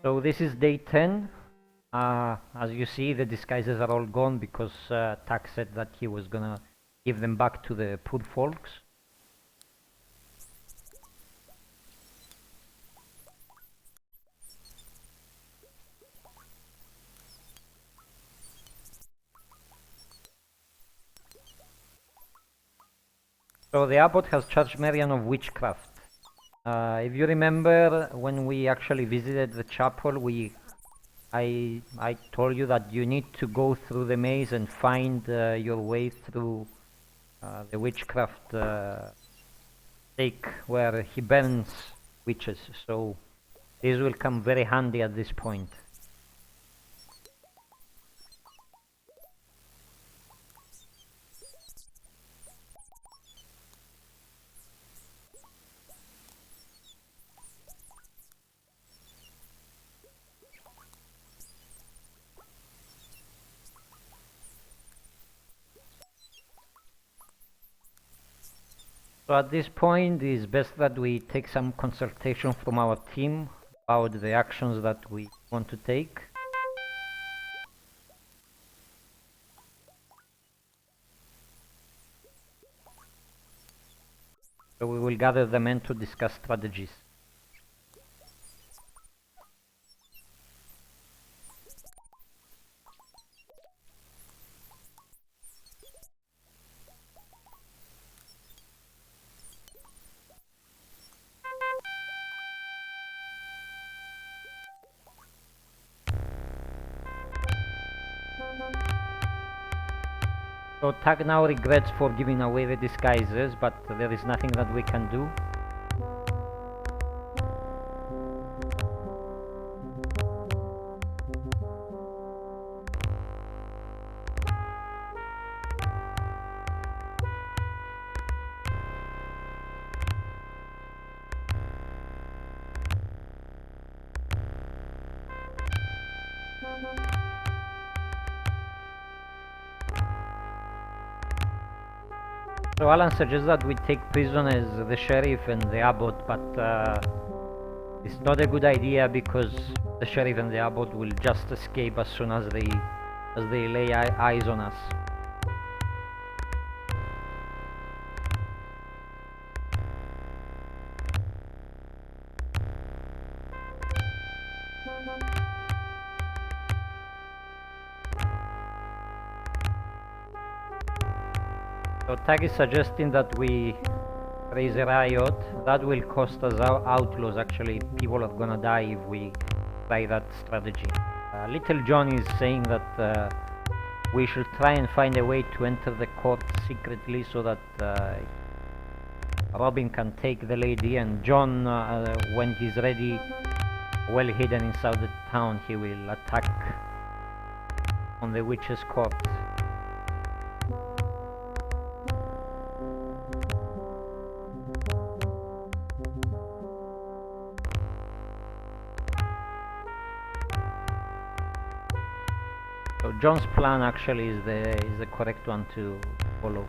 So this is day 10. As you see, the disguises are all gone because Tak said that he was gonna give them back to the poor folks. So the abbot has charged Marian of witchcraft. If you remember, when we actually visited the chapel, I told you that you need to go through the maze and find your way through the witchcraft stake where he burns witches. So this will come very handy at this point. So at this point, it's best that we take some consultation from our team about the actions that we want to take. So we will gather the men to discuss strategies. So Tak now regrets for giving away the disguises, but there is nothing that we can do. So Alan suggests that we take prisoners the sheriff and the abbot, but it's not a good idea because the sheriff and the abbot will just escape as soon as they lay eyes on us. So Tak is suggesting that we raise a riot. That will cost us our outlaws. Actually, people are gonna die if we try that strategy. Little John is saying that we should try and find a way to enter the court secretly so that Robin can take the lady, and John, when he's ready, well hidden inside the town, he will attack on the witch's court. So John's plan actually is the correct one to follow.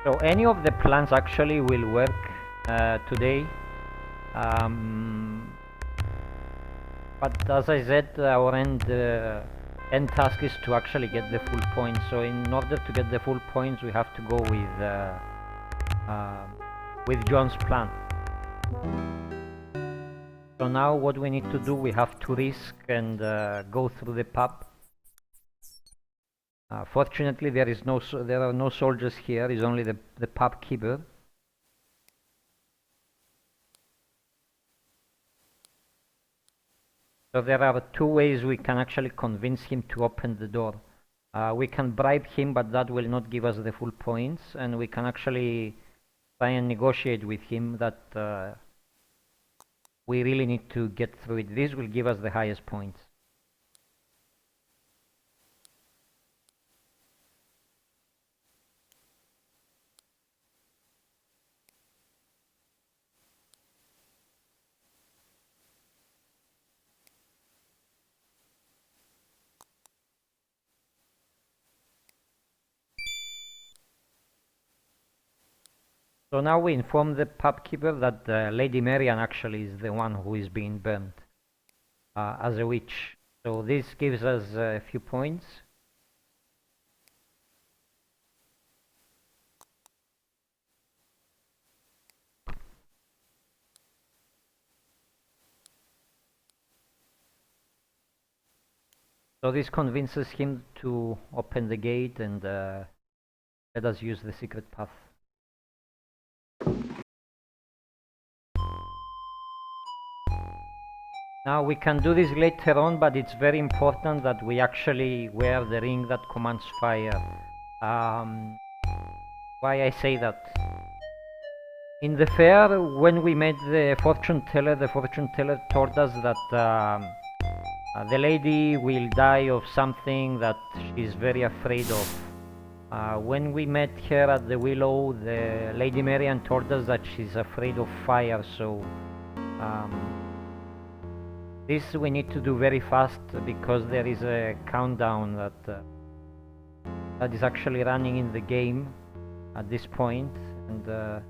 So any of the plans actually will work today. But as I said, our end task is to actually get the full points. So in order to get the full points, we have to go with John's plan. So now what we need to do, we have to risk and go through the pub. Fortunately, there are no soldiers here. It's only the pub keeper. So there are two ways we can actually convince him to open the door. We can bribe him, but that will not give us the full points, and we can actually try and negotiate with him that we really need to get through it. This will give us the highest points. So now we inform the pubkeeper that Lady Marian actually is the one who is being burned as a witch. So this gives us a few points. So this convinces him to open the gate and let us use the secret path. Now we can do this later on, but it's very important that we actually wear the ring that commands fire. Why I say that? In the fair, when we met the fortune teller told us that the lady will die of something that she's very afraid of. When we met her at the willow, the Lady Marian told us that she's afraid of fire, so this we need to do very fast because there is a countdown that is actually running in the game at this point, and the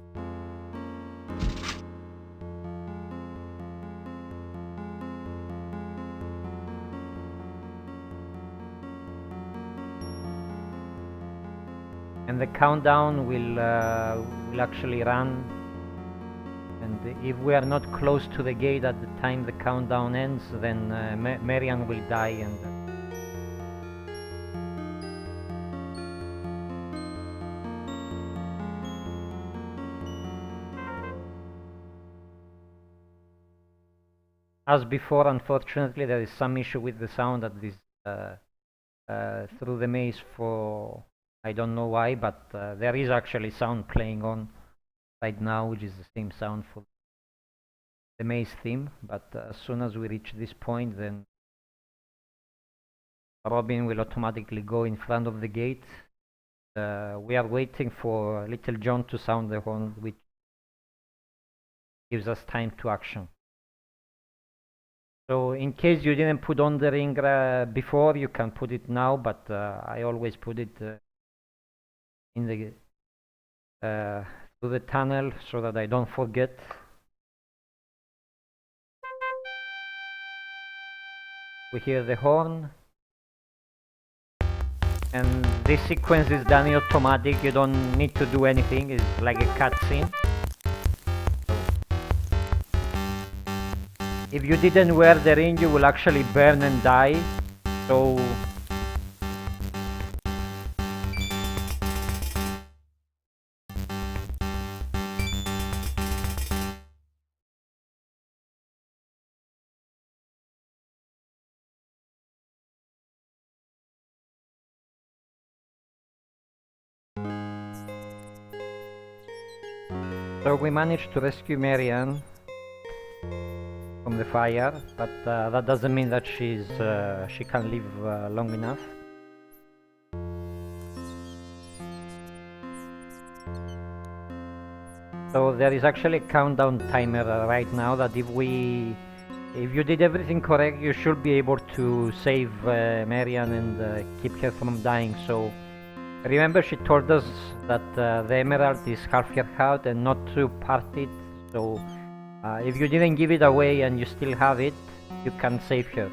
countdown will actually run, and if we are not close to the gate at the time the countdown ends, then Marian will die. And as before, unfortunately, there is some issue with the sound at this through the maze. For I don't know why, but there is actually sound playing on right now, which is the same sound for the maze theme. But as soon as we reach this point, then Robin will automatically go in front of the gate. We are waiting for Little John to sound the horn, which gives us time to action. So in case you didn't put on the ring before, you can put it now, but I always put it in the through the tunnel so that I don't forget. We hear the horn, and this sequence is done automatic. You don't need to do anything. It's like a cutscene. If you didn't wear the ring, you will actually burn and die. So we managed to rescue Marian from the fire, but that doesn't mean that she can live long enough. So there is actually a countdown timer right now that if you did everything correct, you should be able to save Marian and keep her from dying. So remember, she told us that the emerald is half her heart and not to part it. So if you didn't give it away and you still have it, you can save her.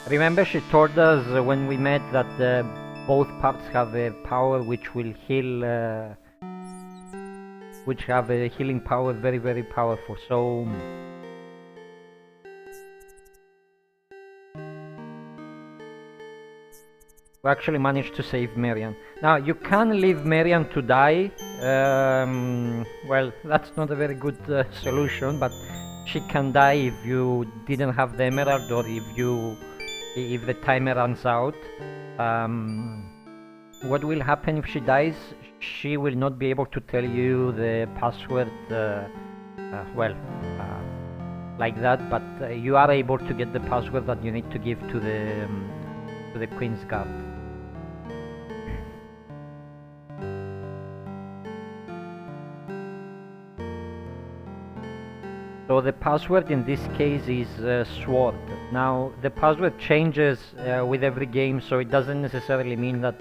Remember, she told us when we met that both parts have a power which will heal, which have a healing power, very, very powerful. So we actually managed to save Marian. Now you can leave Marian to die. Well, that's not a very good solution, but she can die if you didn't have the emerald or if the timer runs out. What will happen if she dies? She will not be able to tell you the password, like that, but you are able to get the password that you need to give to the Queen's Guard. So So the password in this case is sword. Now the password changes with every game, so it doesn't necessarily mean that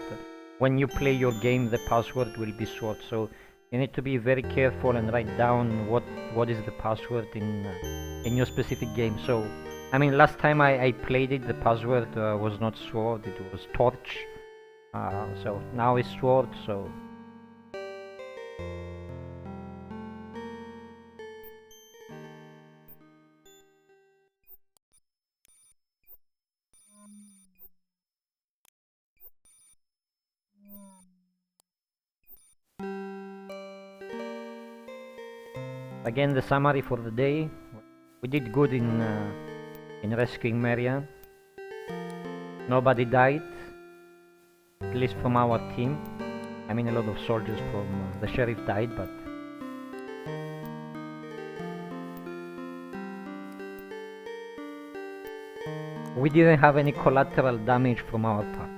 when you play your game the password will be sword. So you need to be very careful and write down what is the password in your specific game. So I mean, last time I played it, the password was not sword, it was torch. So now it's sword. So again, the summary for the day: we did good in rescuing Marian. Nobody died, at least from our team. I mean, a lot of soldiers from the sheriff died, but we didn't have any collateral damage from our part.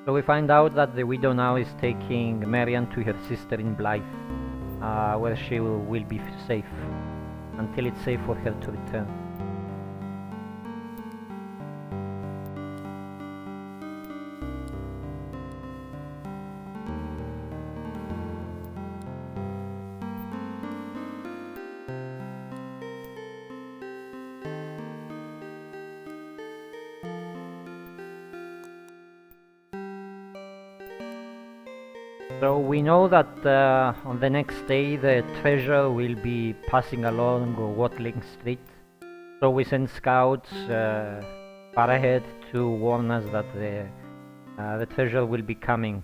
So we find out that the widow now is taking Marian to her sister in Blythe, where she will be safe until it's safe for her to return. So we know that on the next day the treasure will be passing along Watling Street. So we send scouts far ahead to warn us that the treasure will be coming.